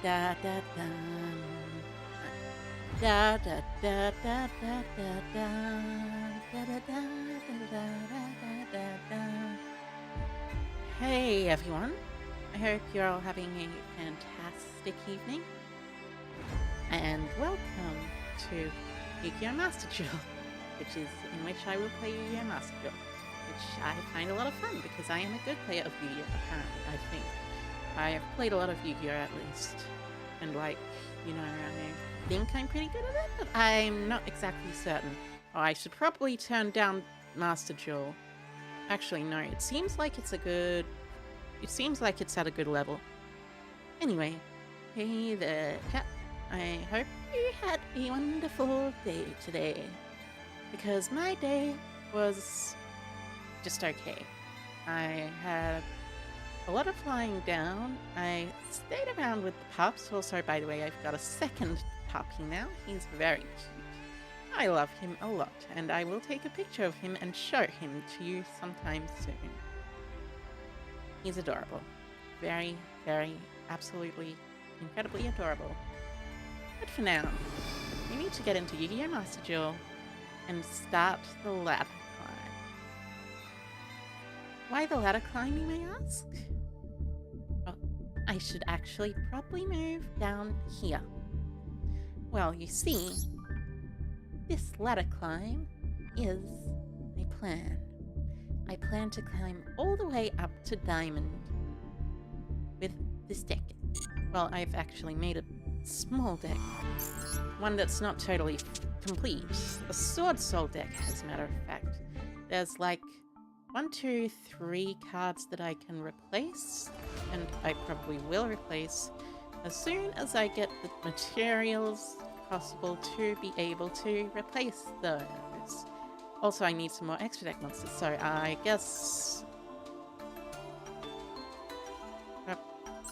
da da da da. Da da da da da da da da da da da da da da. Hey everyone, I hope you're all having a fantastic evening, and welcome to Yugioh Master Duel, in which I will play Yugioh Master Duel, which I find a lot of fun because I am a good player of Yugioh. Apparently, I think I have played a lot of Yugioh at least, and I think I'm pretty good at it, but I'm not exactly certain. Oh, I should probably turn down Master Duel. Actually, no, it seems like it's at a good level. Anyway, hey there, chat. I hope you had a wonderful day today, because my day was just okay. I had a lot of flying down. I stayed around with the pups. Also, by the way, I've got a second puppy now. He's very cute. I love him a lot, and I will take a picture of him and show him to you sometime soon. He's adorable. Very, very, absolutely, incredibly adorable. But for now, we need to get into Yugioh Master Duel and start the ladder climb. Why the ladder climb, you may ask? Oh, I should actually probably move down here. Well, you see, this ladder climb is my plan. I plan to climb all the way up to Diamond with this deck. Well, I've actually made a small deck. One that's not totally complete. A Sword Soul deck, as a matter of fact. There's like 1, 2, 3 cards that I can replace, and I probably will replace as soon as I get the materials possible to be able to replace those. Also, I need some more extra deck monsters, so I guess...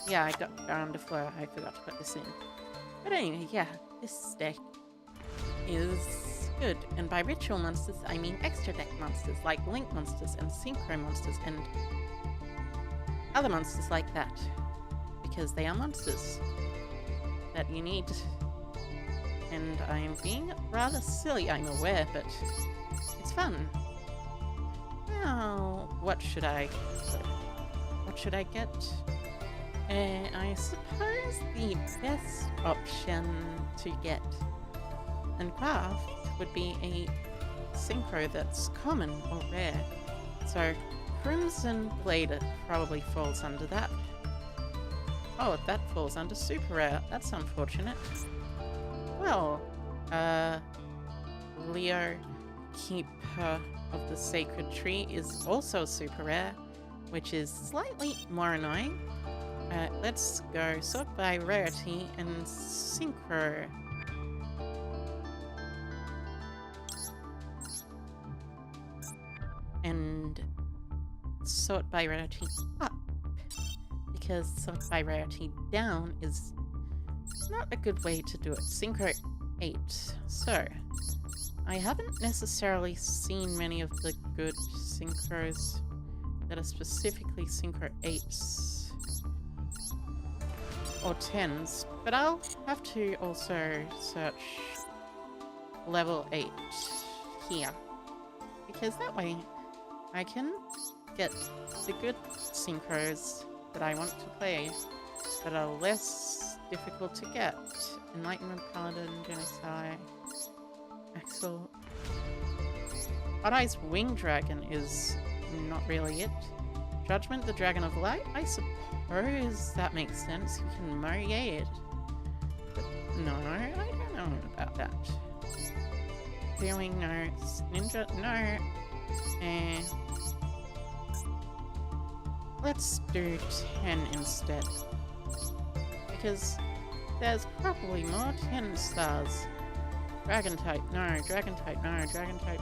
yeah, I got Baron de Fleur. I forgot to put this in. But anyway, yeah, this deck is good. And by ritual monsters, I mean extra deck monsters, like link monsters and synchro monsters and other monsters like that. Because they are monsters that you need. And I'm being rather silly, I'm aware, but it's fun. Now, what should I get? I suppose the best option to get and craft would be a synchro that's common or rare. So, Crimson Blade probably falls under that. Oh, that falls under super rare. That's unfortunate. Well, Leo, Keeper of the Sacred Tree is also super rare, which is slightly more annoying. Let's go sort by rarity and synchro. And sort by rarity up, because sort by rarity down is not a good way to do it. Synchro 8. So, I haven't necessarily seen many of the good synchros that are specifically synchro 8s or 10s, but I'll have to also search level 8 here, because that way I can get the good synchros that I want to play that are less difficult to get. Enlightenment Paladin, Genocide, Axel. Odd Eye's Wing Dragon is not really it. Judgment, the Dragon of Light? I suppose that makes sense. You can marry it. But no, I don't know about that. Feeling, no. Ninja, no. Let's do 10 instead. Because there's probably more 10 stars. Dragon type, no. Dragon type, no. Dragon type.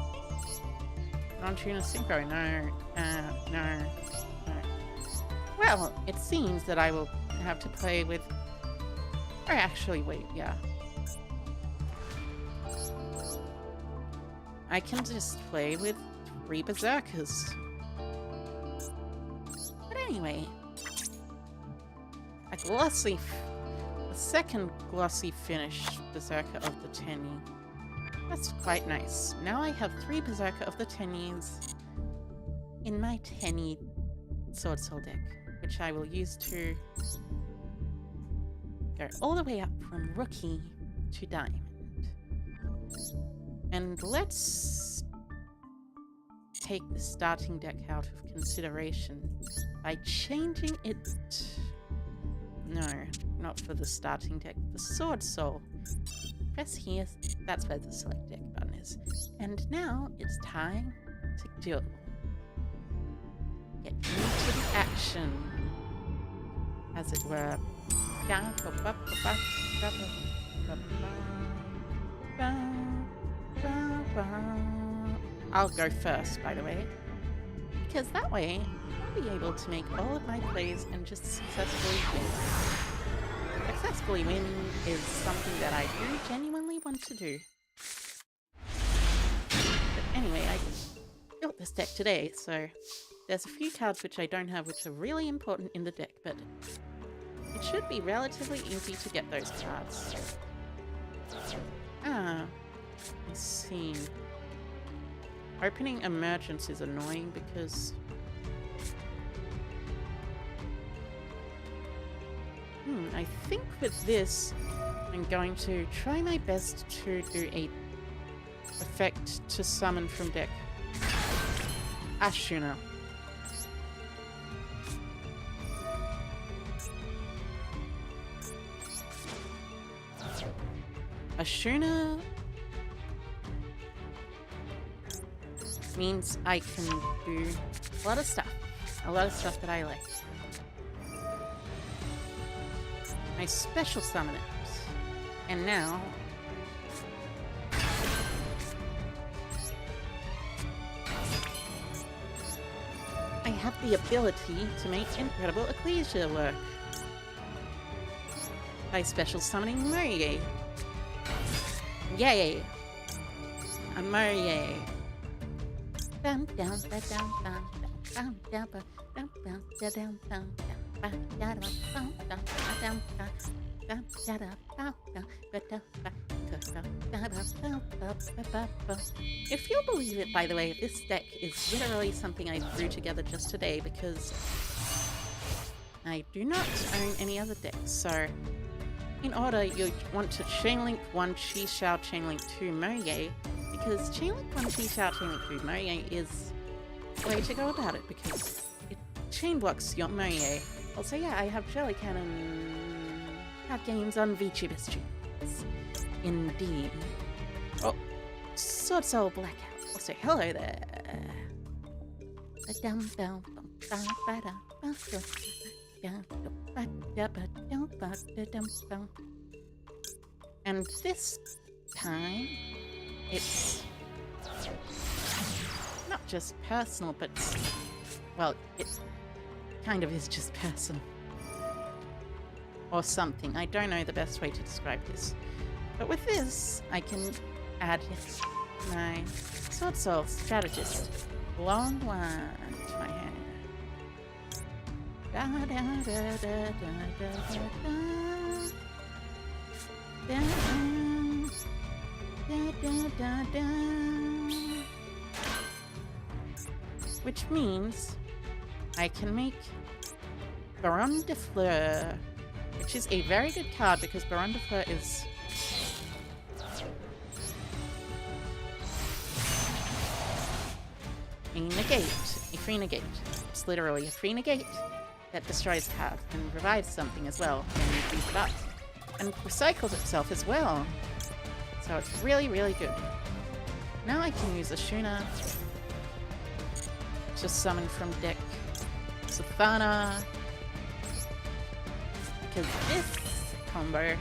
Non-tuner synchro, no. No. Well, it seems that I will have to play with... or actually, wait, yeah. I can just play with 3 Berserkers. But anyway... a glossy the second glossy finish Berserker of the Tenyi. That's quite nice. Now I have 3 Berserker of the Tenyis in my Tenyi Sword Soul deck, which I will use to go all the way up from Rookie to Diamond. And let's take the starting deck out of consideration by changing it. No, not for the starting deck, the Sword Soul. Press here, that's where the select deck button is. And now it's time to duel. Get into the action, as it were. I'll go first, by the way, because that way I'll be able to make all of my plays and just successfully win. Successfully win is something that I do genuinely want to do. But anyway, I built this deck today, so there's a few cards which I don't have which are really important in the deck, but it should be relatively easy to get those cards. I see. Opening Emergence is annoying because I think with this I'm going to try my best to do a effect to summon from deck. Ashuna. Ashuna means I can do a lot of stuff that I like. I special summon it, and now I have the ability to make Incredible Ecclesia work by special summoning Murray. Yay! A Murray. If you'll believe it, by the way, this deck is literally something I threw together just today because I do not own any other decks. So, in order, you want to chainlink 1 Chi-Xiao, chainlink 2 Murray, because chainlink 1 Chi-Xiao, chainlink 2 Murray is the way to go about it because it chain blocks your Murray. Also, yeah, I have Jelly Cannon card games on Vtubers tunes. Indeed. Oh, Sword Soul Blackout. Also, hello there. And this time, it's not just personal, but, well, it kind of is just personal. Or something. I don't know the best way to describe this. But with this, I can add my Sword Soul Strategist long one to my hand. Da, da, da, da, da, da, da, da, da, da. Which means I can make Baron de Fleur, which is a very good card because Baron de Fleur is a negate, a free negate. It's literally a free negate that destroys a card and revives something as well when you freeze it up. And recycles itself as well. So it's really, really good. Now I can use Ashuna to summon from deck Sathana, because this combo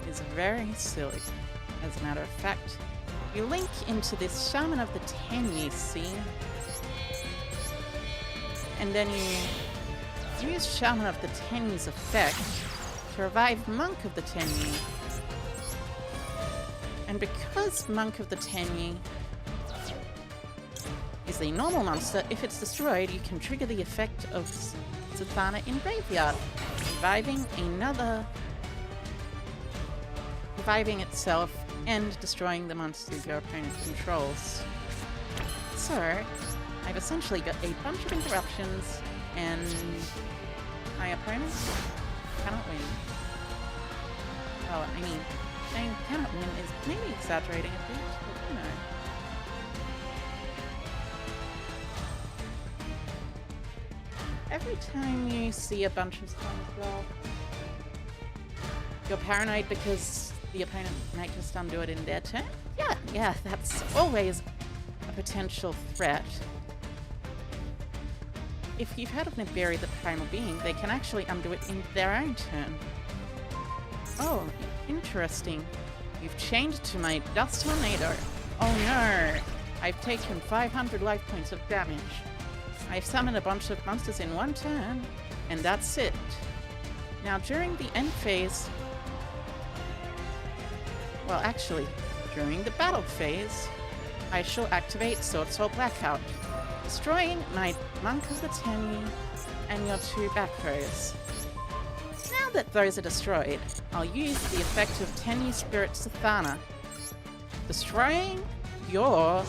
is very silly. As a matter of fact, you link into this Shaman of the Tenyi, see? And then you use Shaman of the Tenyi's effect to revive Monk of the Tenyi. And because Monk of the Tenyi is a normal monster, if it's destroyed, you can trigger the effect of Zathana in Graveyard, reviving another reviving itself and destroying the monsters your opponent controls. So, I've essentially got a bunch of interruptions, and my opponent cannot win. Well, I mean, saying cannot win is maybe exaggerating a bit, but you know. Every time you see a bunch of slurs, well, you're paranoid because the opponent might just undo it in their turn? Yeah, that's always a potential threat. If you've heard of Nibiru the Primal Being, they can actually undo it in their own turn. Oh, interesting. You've changed to my Dust Tornado. Oh no! I've taken 500 life points of damage. I've summoned a bunch of monsters in one turn, and that's it. Now during the end phase... Well, actually, during the battle phase, I shall activate Sword Soul Blackout, destroying my Monk of the Tenyi and your 2 back rows. Now that those are destroyed, I'll use the effect of Tenyi Spirit Sathana, destroying your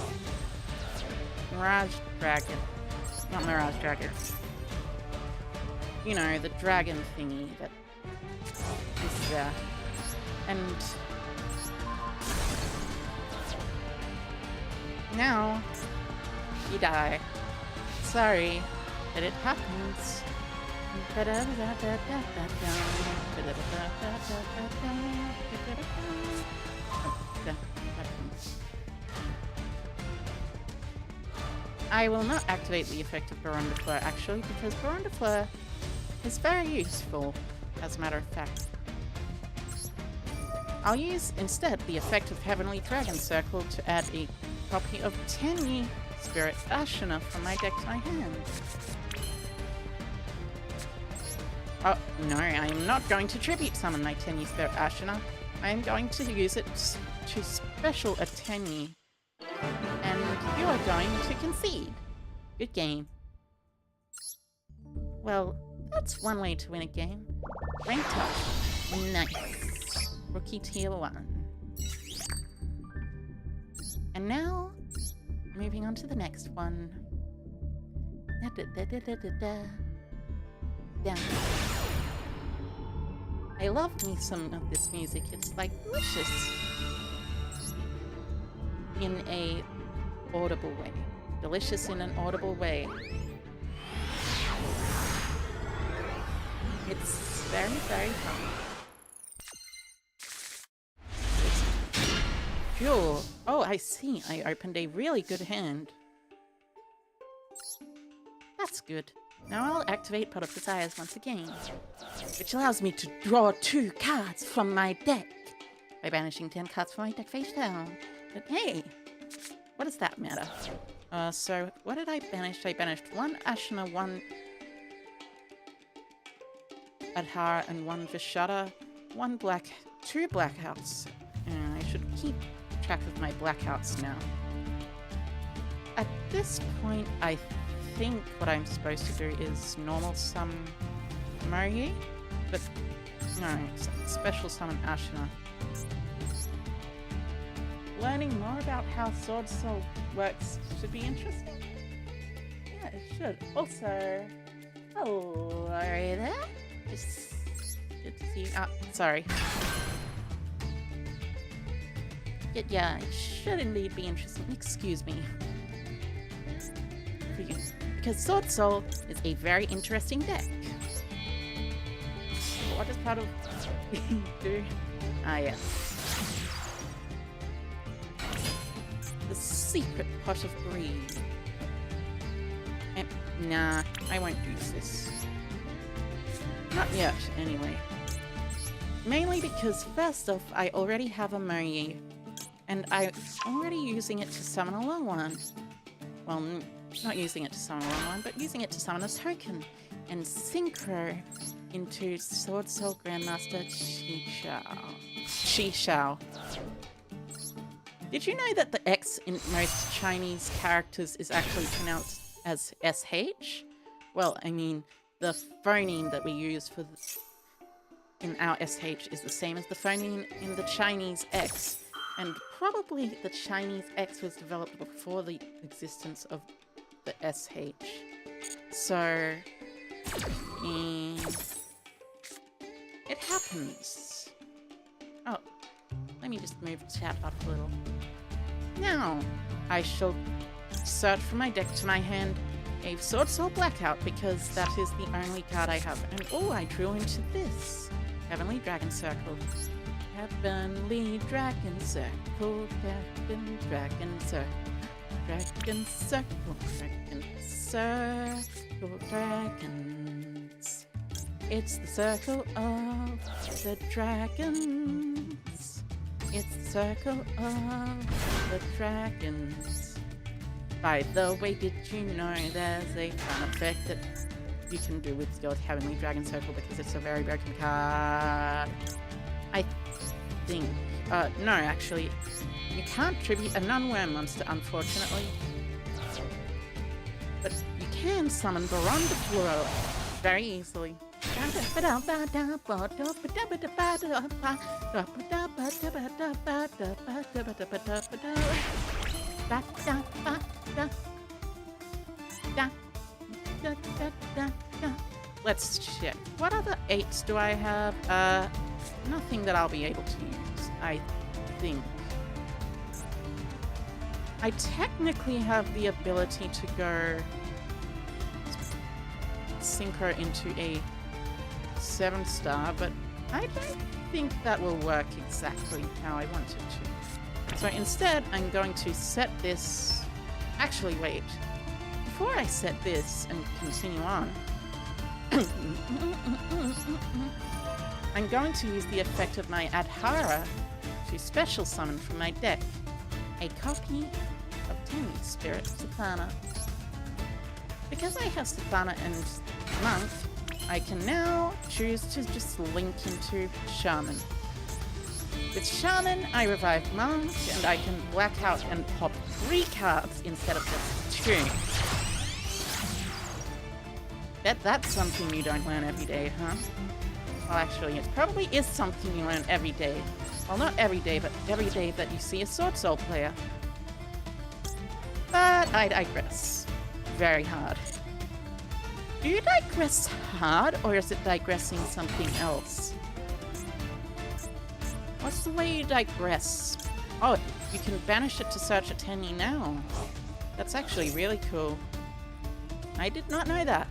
Mirage Dragon. Not Mirage Dragon. You know, the dragon thingy that is there. And now you die. Sorry, but it happens. I will not activate the effect of Baron de Fleur actually, because Baron de Fleur is very useful, as a matter of fact. I'll use instead the effect of Heavenly Dragon Circle to add a copy of Tenyi Spirit Ashina from my deck to my hand. Oh, no, I am not going to tribute summon my Tenyi Spirit Ashina. I am going to use it to special a Tenyi. And you are going to concede. Good game. Well, that's one way to win a game. Ranked up. Nice. Rookie tier 1. And now, moving on to the next one. Down. I love me some of this music. It's like delicious. In a audible way. Delicious in an audible way. It's very, very fun. Duel. Oh, I see. I opened a really good hand. That's good. Now I'll activate Pot of Desires once again, which allows me to draw 2 cards from my deck by banishing 10 cards from my deck face down. But hey, what does that matter? So what did I banish? I banished 1 Ashina, 1 Adhar, and 1 Vishada, 2 blackouts. And I should keep track of my blackouts now. At this point, I think what I'm supposed to do is normal summon Moyi, but no, special summon Ashina. Learning more about how Sword Soul works should be interesting. Yeah, it should. Also, hello there. Just good to see you. Ah, sorry. Yeah, it should indeed be interesting. Excuse me. For you. Because Sword Soul is a very interesting deck. What does part of do? Ah, yeah. The secret pot of greed. Nah, I won't use this. Not yet, anyway. Mainly because, first off, I already have a Moyi, and I'm already using it to summon a long one. Well, not using it to summon a long one, but using it to summon a token, and synchro into Sword Soul Grandmaster Qishao. Did you know that the X in most Chinese characters is actually pronounced as SH? Well, I mean, the phoneme that we use for in our SH is the same as the phoneme in the Chinese X. And probably the Chinese X was developed before the existence of the SH. So, it happens. Oh, let me just move the chat up a little. Now, I shall search from my deck to my hand a Sword Soul Blackout, because that is the only card I have. And oh, I drew into this. Heavenly Dragon Circle. Heavenly Dragon Circle. Heavenly Dragon Circle. Dragon Circle. Dragon Circle. Dragons. It's the circle of the dragons. It's the circle of the dragons. By the way, did you know there's a fun effect that you can do with your Heavenly Dragon Circle because it's a very broken card? I think. No, actually. You can't tribute a non-worm monster, unfortunately. But you can summon Baron de Fleur very easily. Let's check. What other 8s do I have? Nothing that I'll be able to use, I think. I technically have the ability to go synchro into a 7-star, but I don't think that will work exactly how I want it to. So instead, I'm going to set this... Actually, wait. Before I set this and continue on, I'm going to use the effect of my Adhara to special summon from my deck a copy of Tiny Spirit Stefana. Because I have Stefana and Monk, I can now choose to just link into Shaman. With Shaman, I revive Monk, and I can black out and pop 3 cards instead of just 2. Bet that's something you don't learn every day, huh? Well, actually, it probably is something you learn every day. Well, not every day, but every day that you see a Sword Soul player. But I digress. Very hard. Do you digress hard, or is it digressing something else? What's the way you digress? Oh, you can banish it to search a Tenny now. That's actually really cool. I did not know that.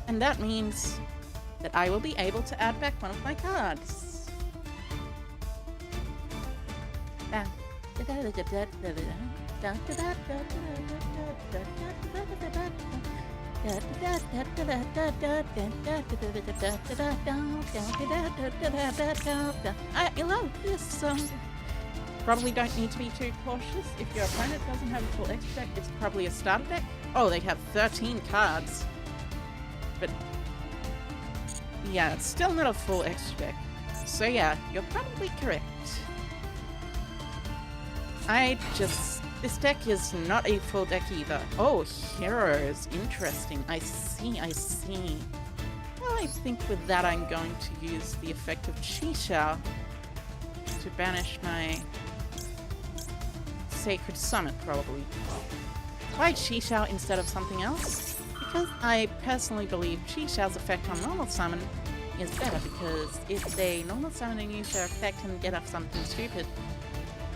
And that means that I will be able to add back one of my cards. I love this song. Probably don't need to be too cautious. If your opponent doesn't have a full X deck, it's probably a starter deck. Oh, they have 13 cards. But yeah, it's still not a full X deck. So yeah, you're probably correct. This deck is not a full deck either. Oh, heroes. Interesting. I see. Well, I think with that I'm going to use the effect of Qishao to banish my Sacred Summit, probably. Why Qishao instead of something else? Because I personally believe Qishao's effect on normal summon is better, because it's a normal summon and use their effect and get off something stupid.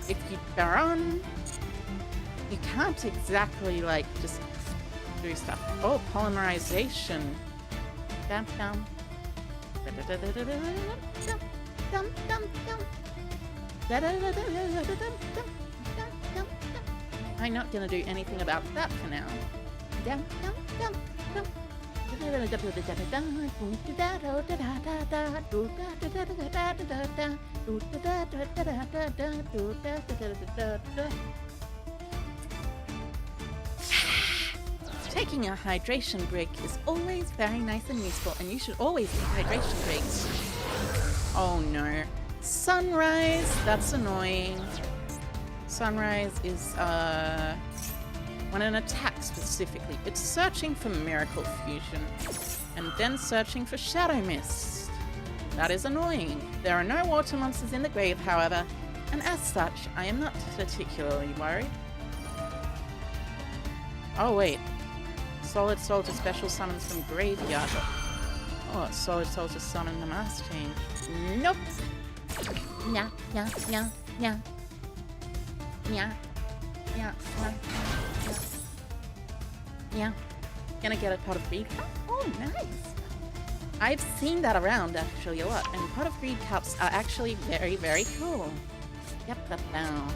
If you Baron, you can't exactly, like, just do stuff. Oh, polymerization. Dum dum. I'm not gonna do anything about that for now. Dum dum dum dum. Taking a hydration break is always very nice and useful, and you should always take hydration breaks. Oh no. Sunrise, that's annoying. Sunrise is, when an attack specifically, it's searching for Miracle Fusion, and then searching for Shadow Mist. That is annoying. There are no water monsters in the grave, however, and as such, I am not particularly worried. Oh wait. Solid Soul to special summons from graveyard. Oh, Solid Soul to summon the mass change. Nope. Yeah, yeah, yeah, yeah. Yeah. Yeah, yeah, yeah. Yeah. Gonna get a pot of greed cup? Oh, nice. I've seen that around actually a lot, and pot of greed cups are actually very, very cool. Yep, now.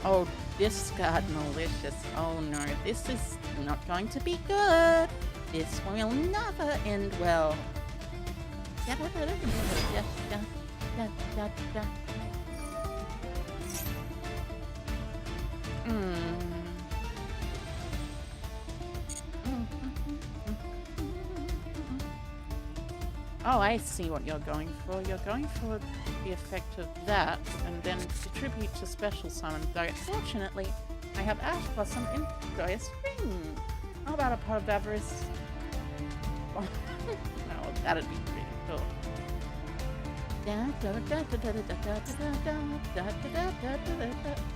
Oh, discard malicious. Oh no, this is not going to be good. This will never end well. Oh, I see what you're going for. You're going for the effect of that, and then contribute to special summon. Though, fortunately, I have Ash Blossom in Joyous Spring. How about a pot of avarice? No, that'd be pretty cool.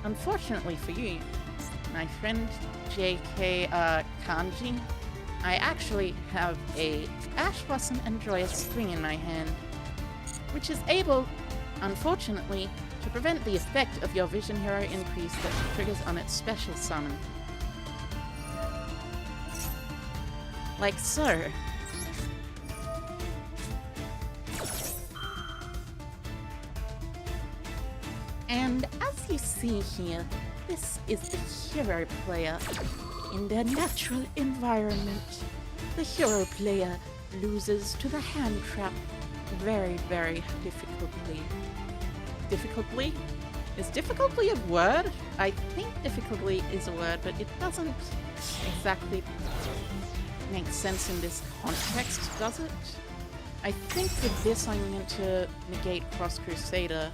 Unfortunately for you, my friend JK Kanji, I actually have a Ash Blossom and Joyous Spring in my hand, which is able, unfortunately, to prevent the effect of your Vision Hero increase that triggers on its special summon. Like so. And as you see here, this is the hero player. In their natural environment, the hero player loses to the hand trap very, very difficultly. Difficultly? Is difficulty a word? I think difficulty is a word, but it doesn't exactly make sense in this context, does it? I think with this I'm going to negate Cross Crusader.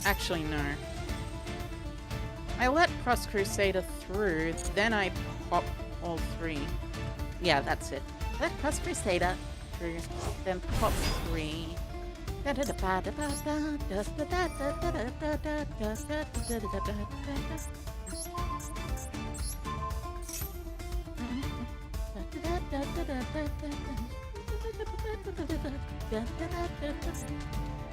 Actually, no. I let Cross Crusader through, then I pop all three. Yeah, that's it. Let Cross Crusader through, then pop three.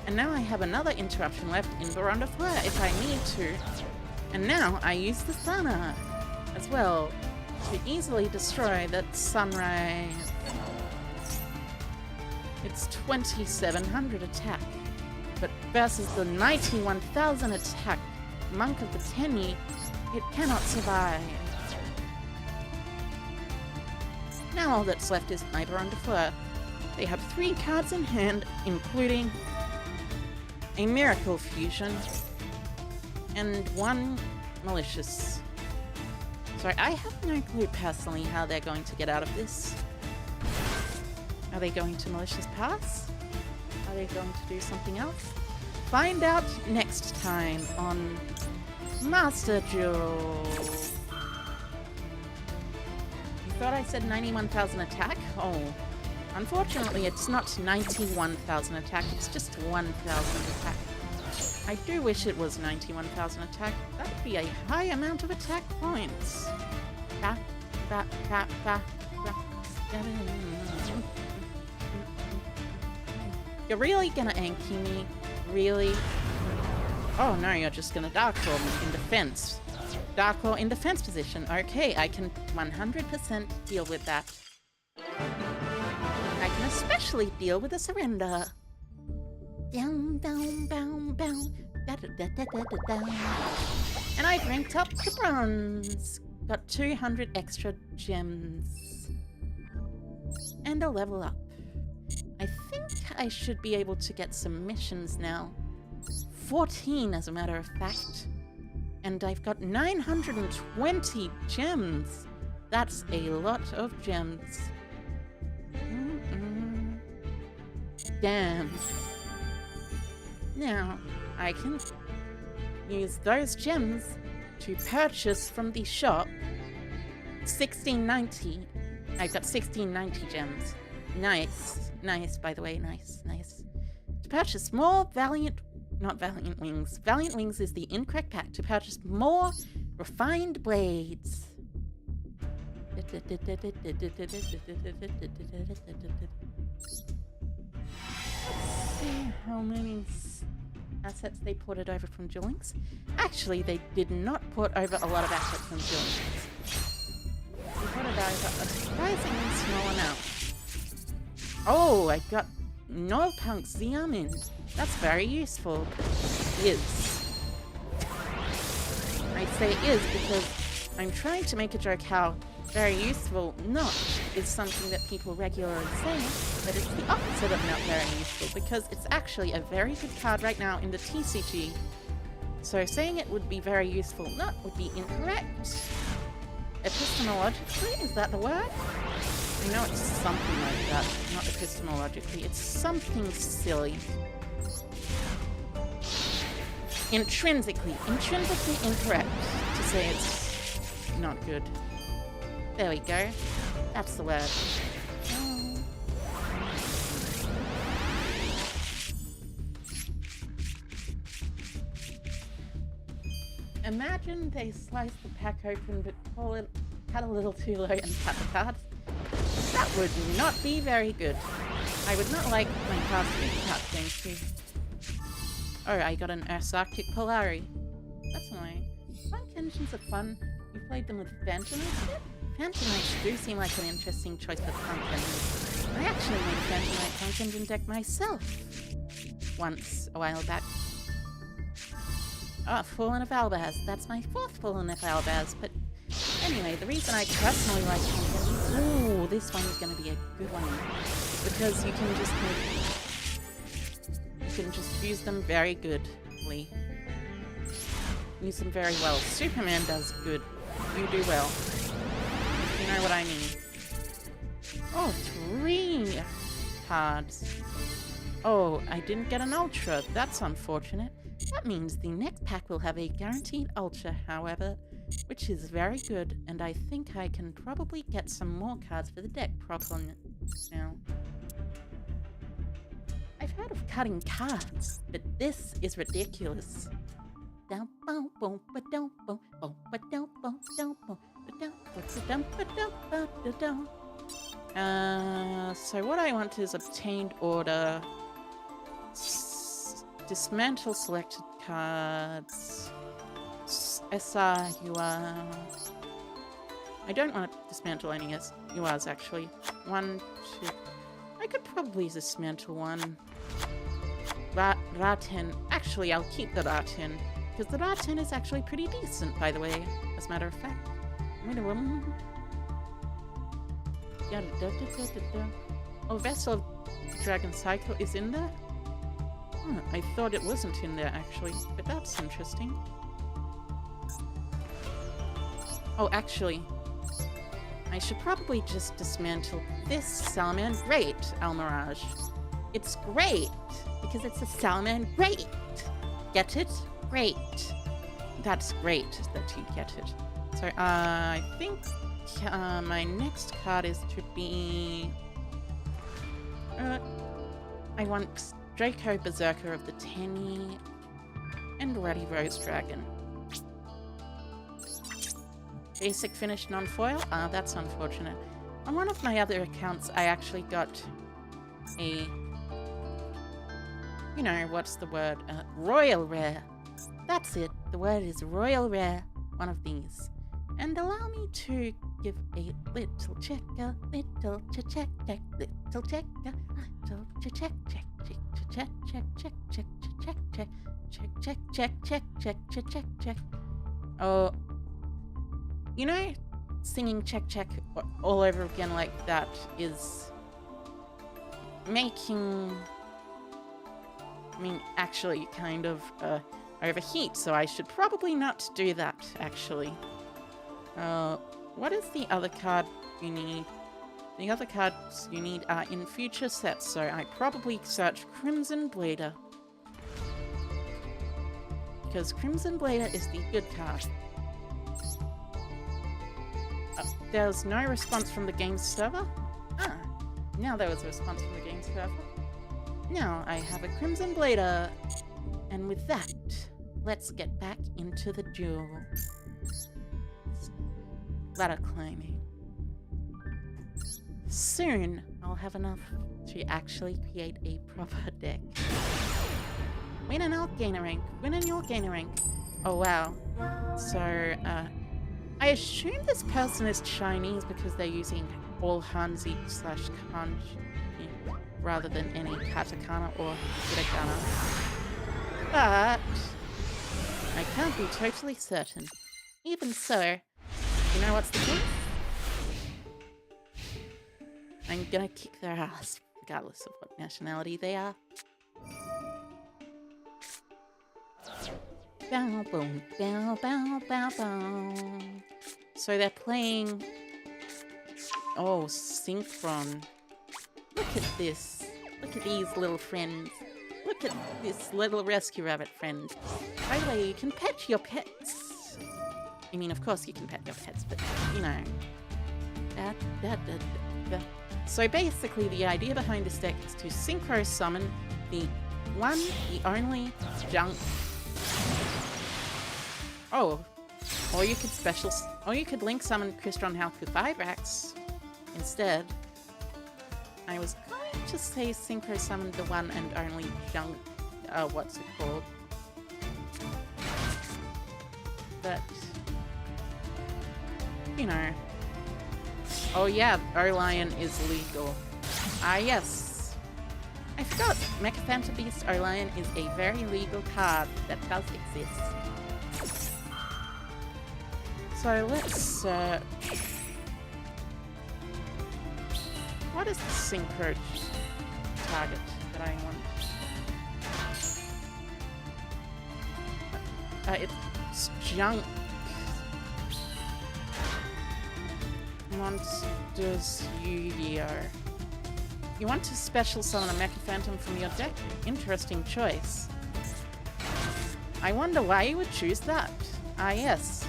And now I have another interruption left in Baron de Fleur if I need to. And now I use the Sana as well to easily destroy that Sunrise. It's 2700 attack, but versus the 91,000 attack Monk of the Tenyi, it cannot survive. Now all that's left is my Baron de Fleur. They have 3 cards in hand, including a Miracle Fusion and 1 Malicious. Sorry, I have no clue personally how they're going to get out of this. Are they going to Malicious Pass? Are they going to do something else? Find out next time on Master Duel. You thought I said 91,000 attack? Oh. Unfortunately, it's not 91,000 attack, it's just 1,000 attack. I do wish it was 91,000 attack. That would be a high amount of attack points. You're really gonna Anki me? Really? Oh no, you're just gonna Dark Claw me in defense. Dark Claw in defense position. Okay, I can 100% deal with that. I can especially deal with a surrender. Down, down, down, down. Da, da, da, da, da, da, da. And I've ranked up to bronze. Got 200 extra gems. And a level up. I think I should be able to get some missions now. 14 as a matter of fact. And I've got 920 gems. That's a lot of gems. Damn. Now, I can use those gems to purchase from the shop 1690. I've got 1690 gems. Nice. Nice, by the way. Nice. To purchase more not Valiant Wings. Valiant Wings is the incorrect pack. To purchase more refined blades. Let's see how many assets they ported over from Duel Links. Actually, they did not port over a lot of assets from Duel Links. They ported over a surprisingly small amount. Oh, I got Nullpunk Xiamin. That's very useful. Is. I say is because I'm trying to make a joke how very useful not is something that people regularly say, but it's the opposite of not very useful because it's actually a very good card right now in the TCG. So saying it would be very useful not would be incorrect. Epistemologically, is that the word? I know it's something like that, not epistemologically. It's something silly. Intrinsically incorrect to say it's not good. There we go. That's the word. Oh. Imagine they slice the pack open but cut a little too low and cut the cards. That would not be very good. I would not like my cards to be cut, thank you. Oh, I got an Earth's Arctic Polari. That's annoying. Punk engines are fun. You played them with Phantom Knights yet? Phantom Knights do seem like an interesting choice for punk engines. I actually made a Phantom Knight punk engine deck myself. Once, a while back. Oh, Fallen of Albaz. That's my 4th Fallen of Albaz, but anyway, the reason I personally like punk engines, ooh, this one is going to be a good one, because you can just use them very goodly. Use them very well. Superman does good. You do well. If you know what I mean. Oh, 3 cards. Oh, I didn't get an Ultra. That's unfortunate. That means the next pack will have a guaranteed Ultra, however, which is very good, and I think I can probably get some more cards for the deck properly now. I've heard of cutting cards, but this is ridiculous. So what I want is obtained order, dismantle selected cards, SR UR. I don't want to dismantle any URs actually. 1, 2. I could probably dismantle one. Ra-10. Actually, I'll keep the Ra-10. Because the Ra-10 is actually pretty decent, by the way. As a matter of fact. Oh, Vessel of Dragon Cycle is in there? Huh, I thought it wasn't in there, actually. But that's interesting. Oh, actually, I should probably just dismantle this Salman Great Almirage. It's great, because it's a Salman Great. Get it? Great. That's great that you get it. So, I think my next card is to be... I want Draco Berserker of the Tenny and Ruddy Rose Dragon. Basic finish non-foil? That's unfortunate. On one of my other accounts, I actually got a... You know, what's the word? Royal Rare. That's it. The word is Royal Rare. One of these. And allow me to give a little check, little check, little check, little check, check, check, check, check, check, check, check, check, check, check, check, check, check, check, check. Oh, you know, singing check, check all over again like that is making, I mean, actually kind of overheat, so I should probably not do that, actually. What is the other card you need? The other cards you need are in future sets, so I probably search Crimson Blader. Because Crimson Blader is the good card. There's no response from the game server? Ah, now there was a response from the game server. Now I have a Crimson Blader. And with that, let's get back into the duel. Ladder climbing. Soon, I'll have enough to actually create a proper deck. Win and I'll gain a rank. Win and you'll gain a rank. Oh wow. So, I assume this person is Chinese because they're using all Hanzi / Kanji rather than any katakana or hiragana. But I can't be totally certain. Even so, you know what's the case? I'm gonna kick their ass, regardless of what nationality they are. Bow, boom, bow, bow, bow, bow. So they're playing... Oh, Synchron. Look at this. Look at these little friends. Look at this little rescue rabbit friend. By the way, you can pet your pets. I mean, of course you can pet your pets, but, you know. So basically, the idea behind this deck is to synchro summon the one, the only junk. Oh, or you could link summon Crystron Halkuthirax instead. I was going to say synchro summon the one and only junk, what's it called? But, you know. Oh yeah, O-Lion is legal. Ah yes. I forgot, Mechaphanta Beast O-Lion is a very legal card that does exist. So let's search. What is the synchro target that I want? It's junk. Monsters Yugioh. You want to special summon a Mechaphantom from your deck? Interesting choice. I wonder why you would choose that. Ah yes.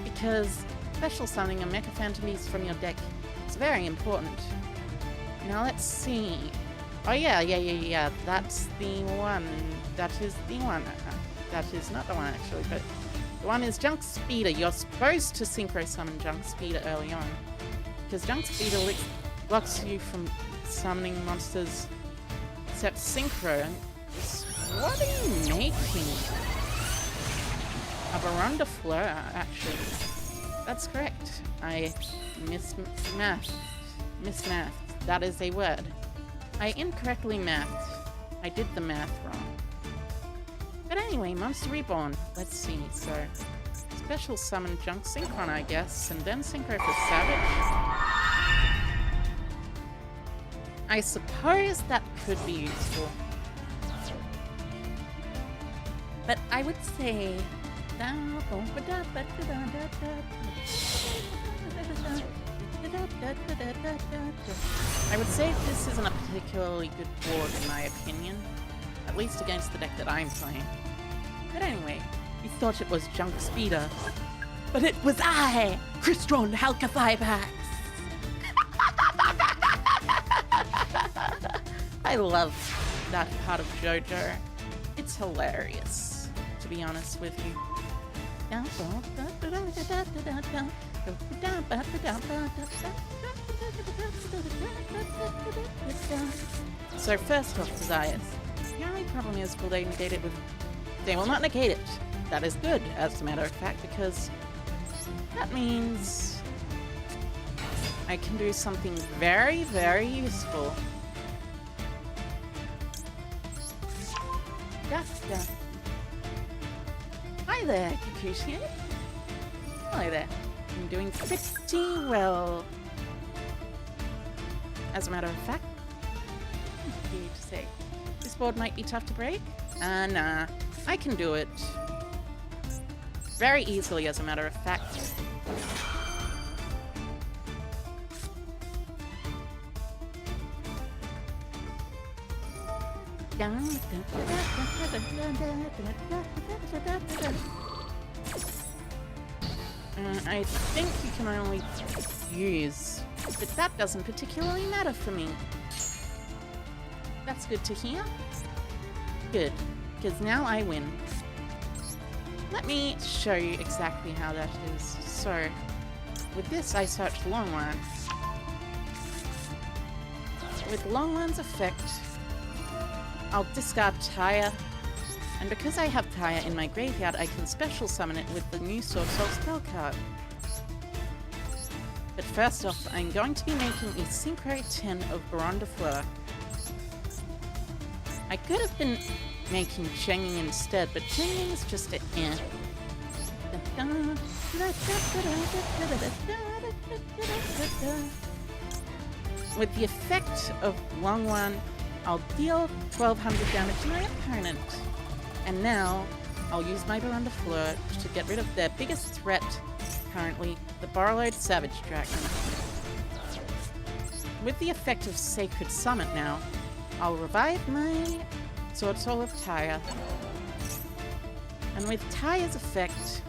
Because special summoning a Mechaphantom Beast from your deck is very important. Now let's see. Oh yeah, that's the one. That is the one. That is not the one actually, but the one is Junk Speeder. You're supposed to synchro summon Junk Speeder early on. Because Junk Speeder blocks you from summoning monsters except synchro. What are you making? A Baronda Fleur, actually. That's correct. I mismathed. That is a word. I incorrectly mathed. I did the math wrong. But anyway, Monster Reborn. Let's see. So, special summon Junk Synchron, I guess, and then synchro for Savage. I suppose that could be useful. But I would say... I would say this isn't a particularly good board in my opinion. At least against the deck that I'm playing. But anyway, you thought it was Junk Speeder. But it was I, Crystron Halkuthirax. I love that part of JoJo. It's hilarious, to be honest with you. So first off, Desires. The only problem is, will they negate it with... They will not negate it. That is good, as a matter of fact, because that means I can do something very, very useful. Hi there, Kikuchi. Hello there. I'm doing pretty well. As a matter of fact, what do you say? This board might be tough to break. Nah, I can do it. very easily, as a matter of fact. I think you can only use, but that doesn't particularly matter for me. That's good to hear. Good, because now I win. Let me show you exactly how that is. So, with this I searched Long One. With Long One's effect, I'll discard Tire, and because I have Tire in my graveyard, I can special summon it with the new Sword Soul spell card. But first off, I'm going to be making a Synchro 10 of Baron de Fleur. I could have been making Chenging instead, but Chenging is just a eh. With the effect of Long One, I'll deal 1200 damage to my opponent. And now, I'll use my Baron de Fleur to get rid of their biggest threat currently, the Borrowed Savage Dragon. With the effect of Sacred Summit now, I'll revive my Sword Soul of Tyre. And with Tyre's effect,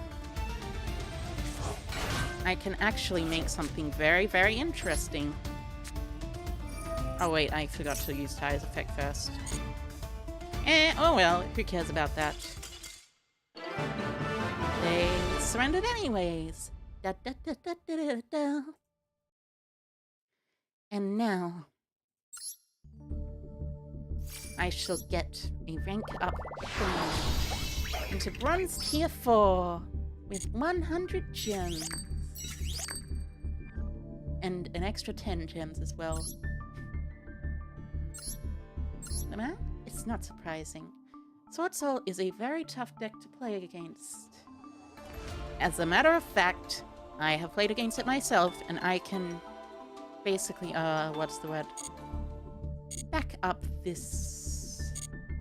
I can actually make something very, very interesting. Oh wait, I forgot to use Tyre's effect first. Oh well, who cares about that? They surrendered anyways. Da, da, da, da, da, da, da. And now, I shall get a rank up into Bronze Tier 4 with 100 gems. And an extra 10 gems as well. It's not surprising. Sword Soul is a very tough deck to play against. As a matter of fact, I have played against it myself, and I can basically, what's the word? Back up this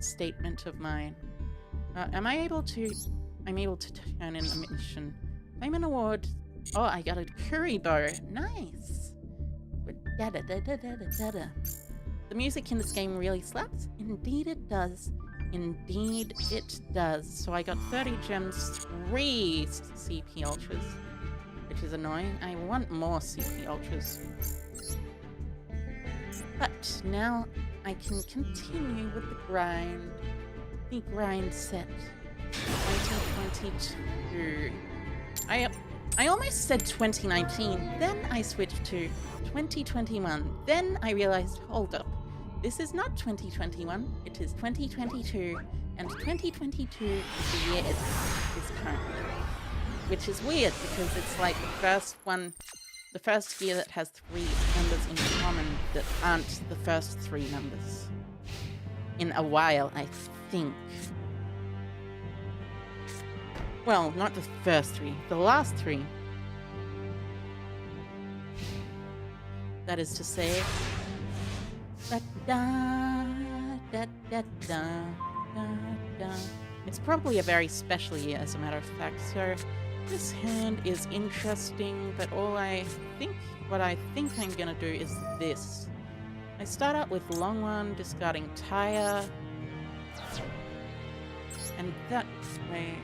statement of mine. I'm able to turn in a mission. Claim an award. Oh, I got a curry bow. Nice. The music in this game really slaps. Indeed it does. Indeed it does. So I got 30 gems, 3 CP Ultras, which is annoying. I want more CP Ultras. But now I can continue with the grind. The grind set. 2022. I almost said 2019, then I switched to 2021. Then I realized, hold up, this is not 2021, it is 2022, and 2022 is the year it is currently. Which is weird, because it's like the first year that has 3 numbers in common that aren't the first 3 numbers. In a while, I think. Well, not the first 3, the last 3. That is to say, da da da da da da da. It's probably a very special year, as a matter of fact. So this hand is interesting, but what I think I'm gonna do is this. I start out with Long One, discarding Tire, and that way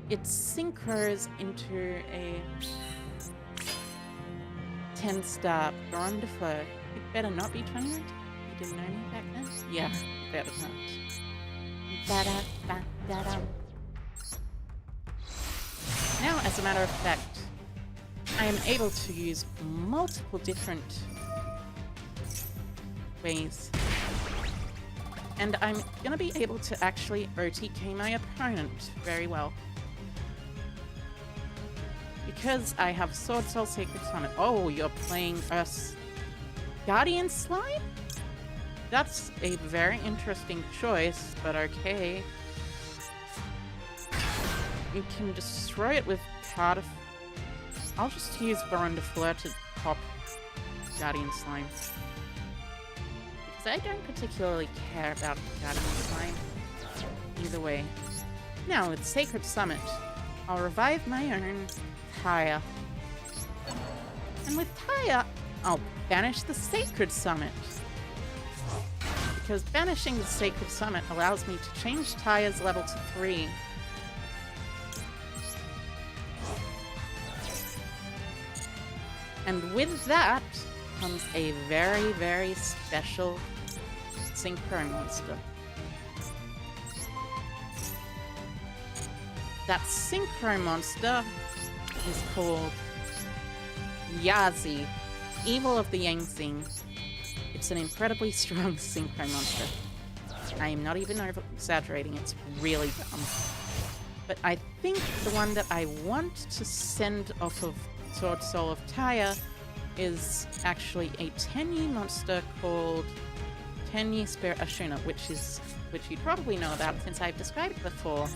it synchros into a 10-star Baron de Fleur. It better not be 29. You didn't know me back then? Yeah, better not. Da-da-da-da-da. Now, as a matter of fact, I am able to use multiple different ways. And I'm gonna be able to actually OTK my opponent very well. Because I have Sword Soul Sacred Summit. Oh, you're playing us Guardian Slime? That's a very interesting choice, but okay. You can destroy it with card. I'll just use Baron de Fleur to pop Guardian Slime. Because I don't particularly care about Guardian Slime. Either way. Now, with Sacred Summit, I'll revive my own Taya. And with Taya, I'll banish the Sacred Summit. Because banishing the Sacred Summit allows me to change Taya's level to 3. And with that comes a very, very special Synchro monster. That Synchro monster is called Yazi, Evil of the Yangtze. It's an incredibly strong Synchro monster. I am not even over-exaggerating, it's really dumb. But I think the one that I want to send off of Sword Soul of Taya is actually a Tenyi monster called Tenyi Spirit Ashuna, which you probably know about since I've described it before.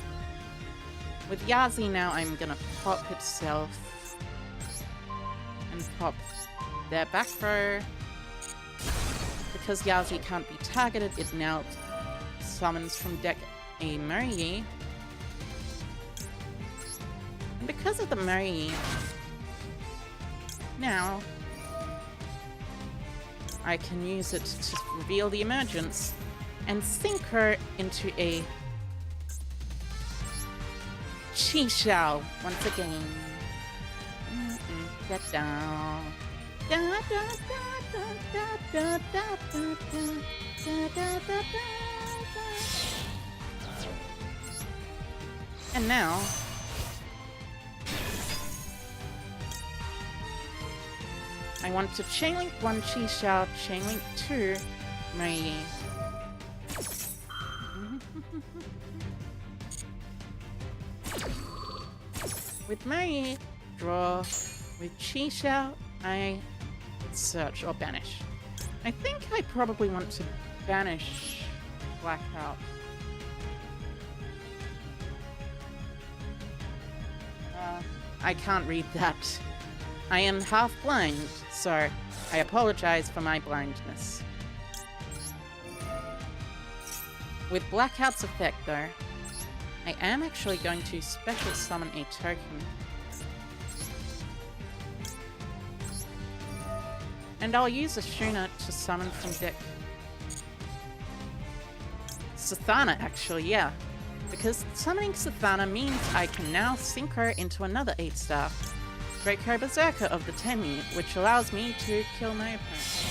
With Yazi now, I'm gonna pop itself and pop their back row. Because Yazi can't be targeted, it now summons from deck a Moyi. And because of the Moyi, now I can use it to reveal the emergence and sink her into a Chi-Shao once again. And now I want to chainlink 1 Chi-Shao, chainlink 2 Mei. With Mei, draw. With Chi-Shao, I search or banish. I think I probably want to banish Blackout. I can't read that. I am half blind, so I apologize for my blindness. With Blackout's effect, though, I am actually going to special summon a token. And I'll use Ashuna to summon from deck. Sathana, actually, yeah. Because summoning Sathana means I can now synchro into another 8-star. Draco Berserker of the Tenyi, which allows me to kill my opponent.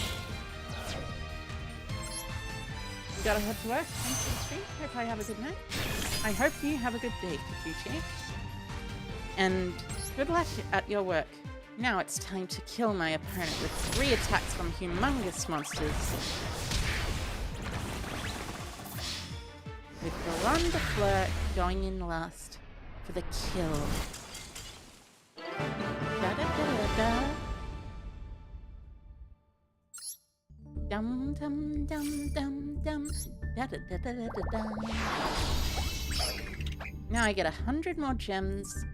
You gotta head to work. Thanks for the stream. Hope I have a good night. I hope you have a good day, Kikuchi. And good luck at your work. Now it's time to kill my opponent with 3 attacks from humongous monsters. With Baron de Fleur going in last for the kill. Da da da da da. Dum dum dum dum dum. Da da da da da da. Now I get 100 more gems,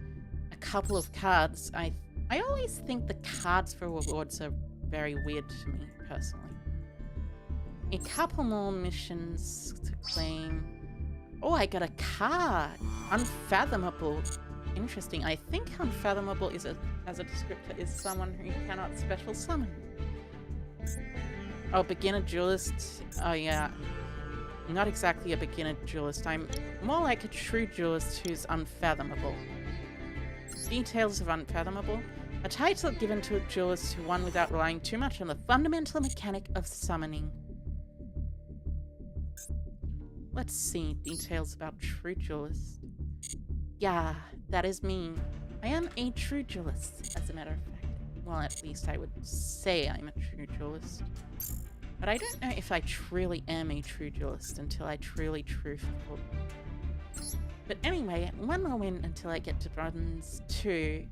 a couple of cards. I always think the cards for rewards are very weird to me, personally. A couple more missions to claim. Oh, I got a card! Unfathomable. Interesting. I think Unfathomable is as a descriptor is someone who cannot special summon. Oh, beginner duelist. Oh yeah. Not exactly a beginner duelist. I'm more like a true duelist who's unfathomable. Details of Unfathomable. A title given to a duelist who won without relying too much on the fundamental mechanic of summoning. Let's see. Details about true duelist. Yeah, that is me. I am a true duelist, as a matter of fact. Well, at least I would say I'm a true duelist. But I don't know if I truly am a true duelist until I truly truthful. But anyway, one more win until I get to bronze 2.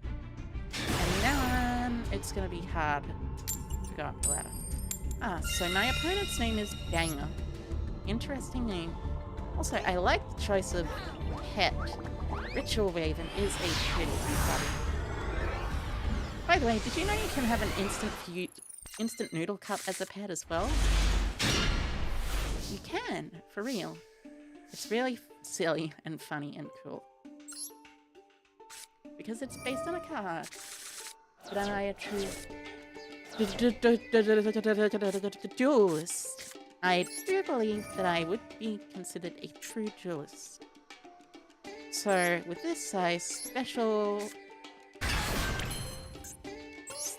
And then it's gonna be hard to go up the ladder. Ah, so my opponent's name is Banger. Interesting name. Also, I like the choice of pet. Ritual Raven is a pretty cute buddy. By the way, did you know you can have an instant noodle cup as a pet as well? You can, for real. It's really silly and funny and cool. Because it's based on a card. But am I a true duelist? I do believe that I would be considered a true duelist. So with this, I special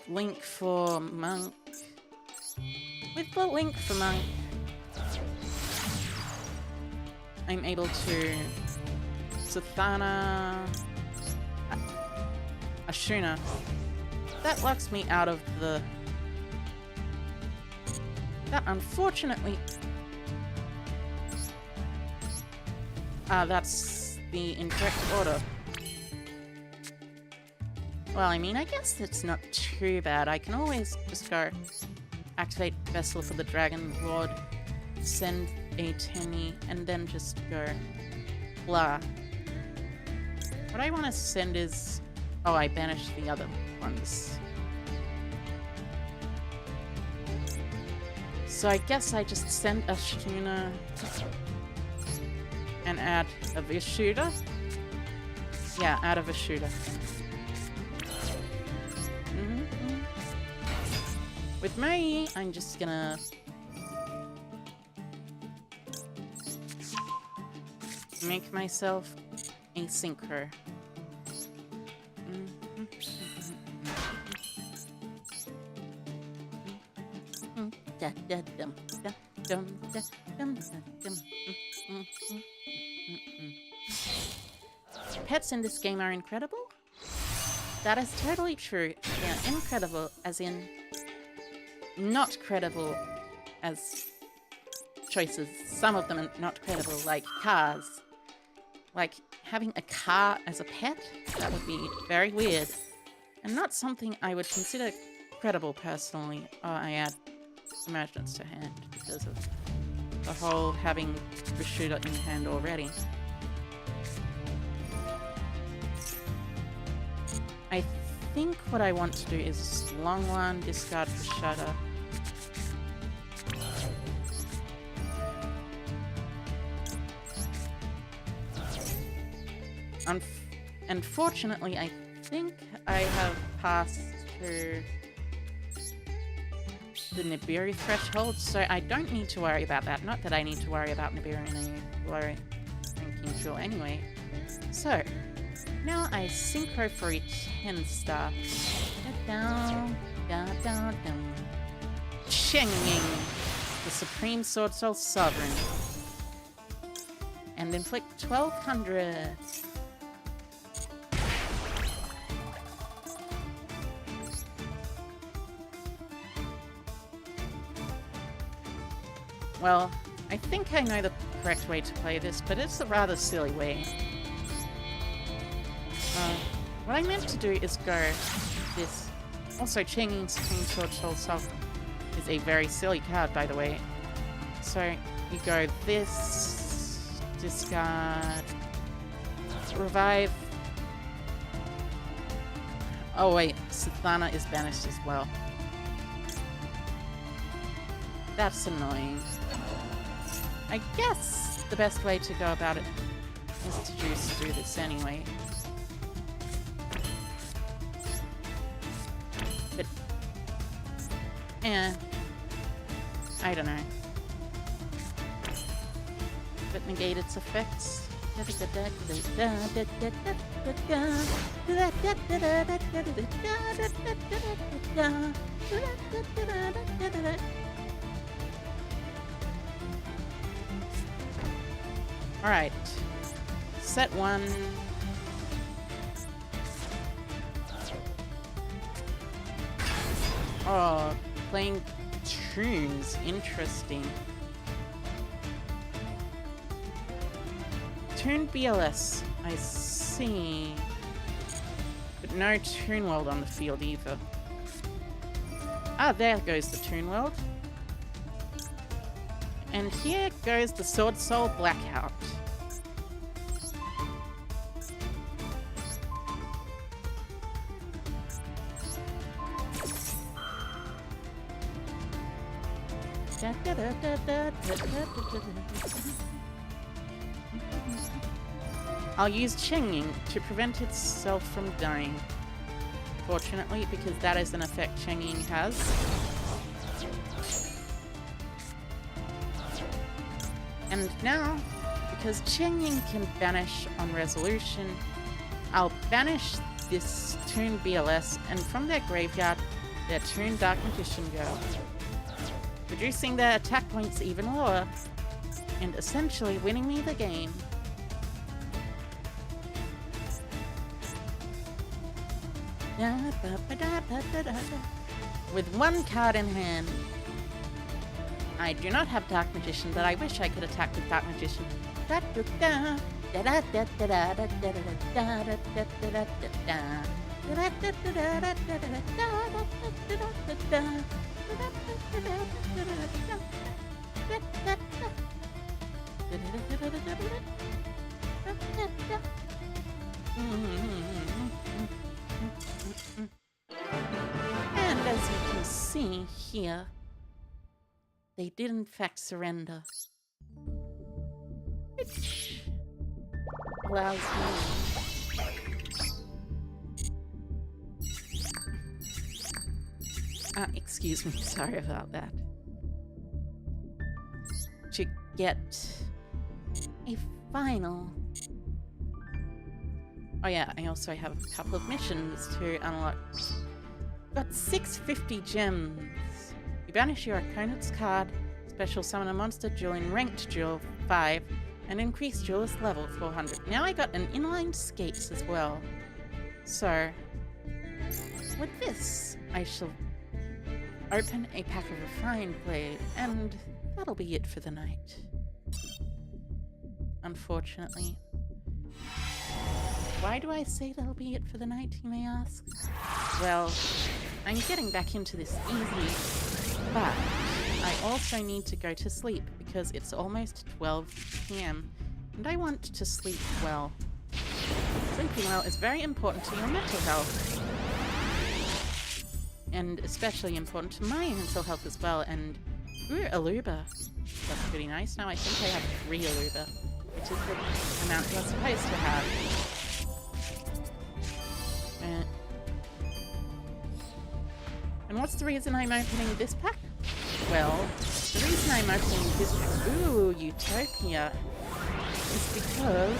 link for monk. With the link for monk, I'm able to Sathana Ashuna. That locks me out of the... That unfortunately... that's the incorrect order. Well, I mean, I guess it's not too bad. I can always just go activate Vessel for the Dragon Lord, send a Tenny, and then just go blah. What I want to send is... Oh, I banished the other ones. So I guess I just send a Shuna and add a Vtubers. Yeah, add a Vtubers. With me, I'm just gonna make myself a synchro. Pets in this game are incredible? That is totally true. They're incredible, as in not credible as choices. Some of them are not credible, like cars. Like, having a car as a pet? That would be very weird. And not something I would consider credible, personally. Oh, I add emergence to hand because of the whole having the shooter in hand already. I think what I want to do is long one, discard for shutter. Unfortunately, I think I have passed through the Nibiru threshold, so I don't need to worry about that. Not that I need to worry about Nibiru in a low ranking duel anyway. So, now I synchro for a 10-star. Chenging, the Supreme Sword Soul Sovereign. And inflict 1200. Well, I think I know the correct way to play this, but it's a rather silly way. What I meant to do is go this. Also, Chenging Supreme Sword Soul Sovereign is a very silly card, by the way. So, you go this, discard, revive. Oh wait, Sathana is banished as well. That's annoying. I guess the best way to go about it is to just do this anyway. But, I don't know. But negate its effects. Alright. Set one. Oh, playing tunes. Interesting. Tune BLS. I see. But no Toon World on the field either. Ah, there goes the Toon World. And here goes the Sword Soul Blackout. I'll use Chenging to prevent itself from dying. Fortunately, because that is an effect Chenging has. And now, because Chenging can banish on resolution, I'll banish this Toon BLS, and from their graveyard, their Toon Dark Magician Girl, reducing their attack points even lower, and essentially winning me the game. With one card in hand. I do not have Dark Magician, but I wish I could attack with Dark Magician. And as you can see here, they did in fact surrender. Which allows me excuse me, sorry about that. To get a final. Oh yeah, I also have a couple of missions to unlock. Got 650 gems. You banish your opponent's card, special summon a monster duel in ranked duel 5, and increase duelist level 400. Now I got an inline skates as well. So, with this, I shall open a pack of Refined Blade, and that'll be it for the night. Unfortunately. Why do I say that'll be it for the night, you may ask? Well, I'm getting back into this easily, but I also need to go to sleep because it's almost 12 PM, and I want to sleep well. Sleeping well is very important to your mental health, and especially important to my mental health as well. And ooh, Aluba. That's pretty nice. Now I think I have 3 Aluba, which is the amount you're supposed to have. And what's the reason I'm opening this pack? Well, the reason I'm opening this pack, ooh, Utopia, is because...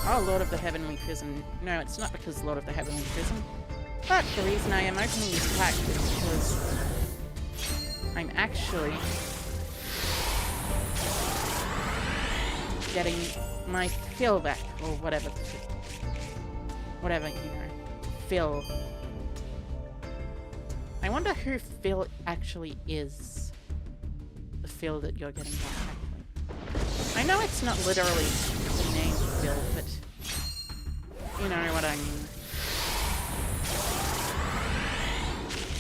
Oh, Lord of the Heavenly Prison. No, it's not because Lord of the Heavenly Prison. But the reason I am opening this pack is because I'm actually getting my fill back, or whatever, you know, fill. I wonder who Phil actually is. The Phil that you're getting back, actually. I know it's not literally the name Phil, but you know what I mean.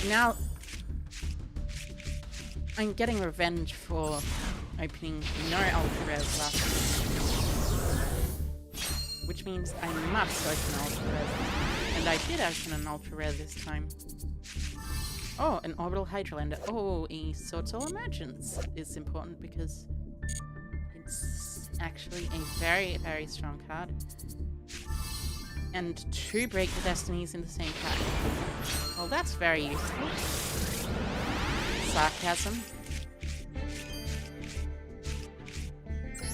Now, I'm getting revenge for opening no Ultra Res last time. Which means I must open Ultra Res. And I did open an Ultra Rare this time. Oh, an Orbital Hydrolander. Oh, a Sword Soul Emergence is important because it's actually a very, very strong card. And 2 Break the Destinies in the same pack. Well, that's very useful. Sarcasm.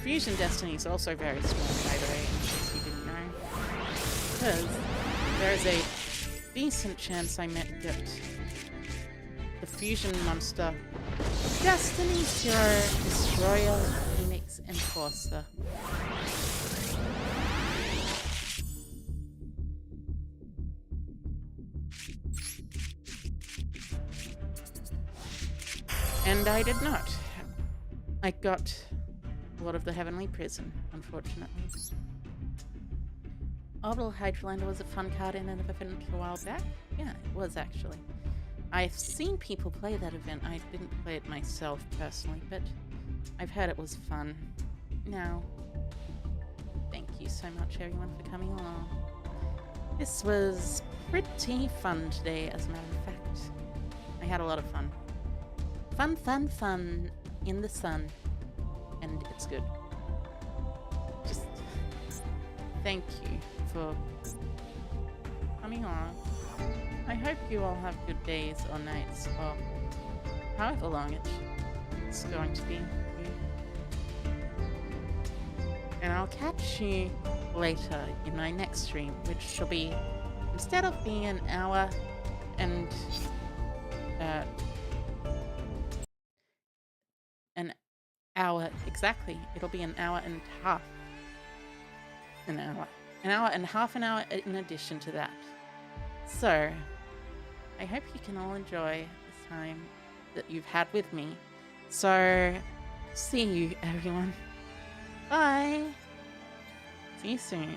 Fusion Destiny is also very strong, by the way, in case you didn't know. Because there is a decent chance I might get the fusion monster Destiny Hero, Destroyer, Phoenix, Enforcer. And I did not. I got Lord of the Heavenly Prison, unfortunately. Orbital Hydrolander was a fun card in an event a while back. Yeah, it was actually. I've seen people play that event. I didn't play it myself personally, but I've heard it was fun. Now, thank you so much everyone for coming along. This was pretty fun today, as a matter of fact. I had a lot of fun. Fun, fun, fun in the sun. And it's good. thank you for coming on. I hope you all have good days or nights or however long it's going to be. And I'll catch you later in my next stream, which shall be, instead of being an hour and an hour exactly, it'll be an hour and half an hour. An hour and half an hour in addition to that. So, I hope you can all enjoy this time that you've had with me. So, see you everyone. Bye! See you soon.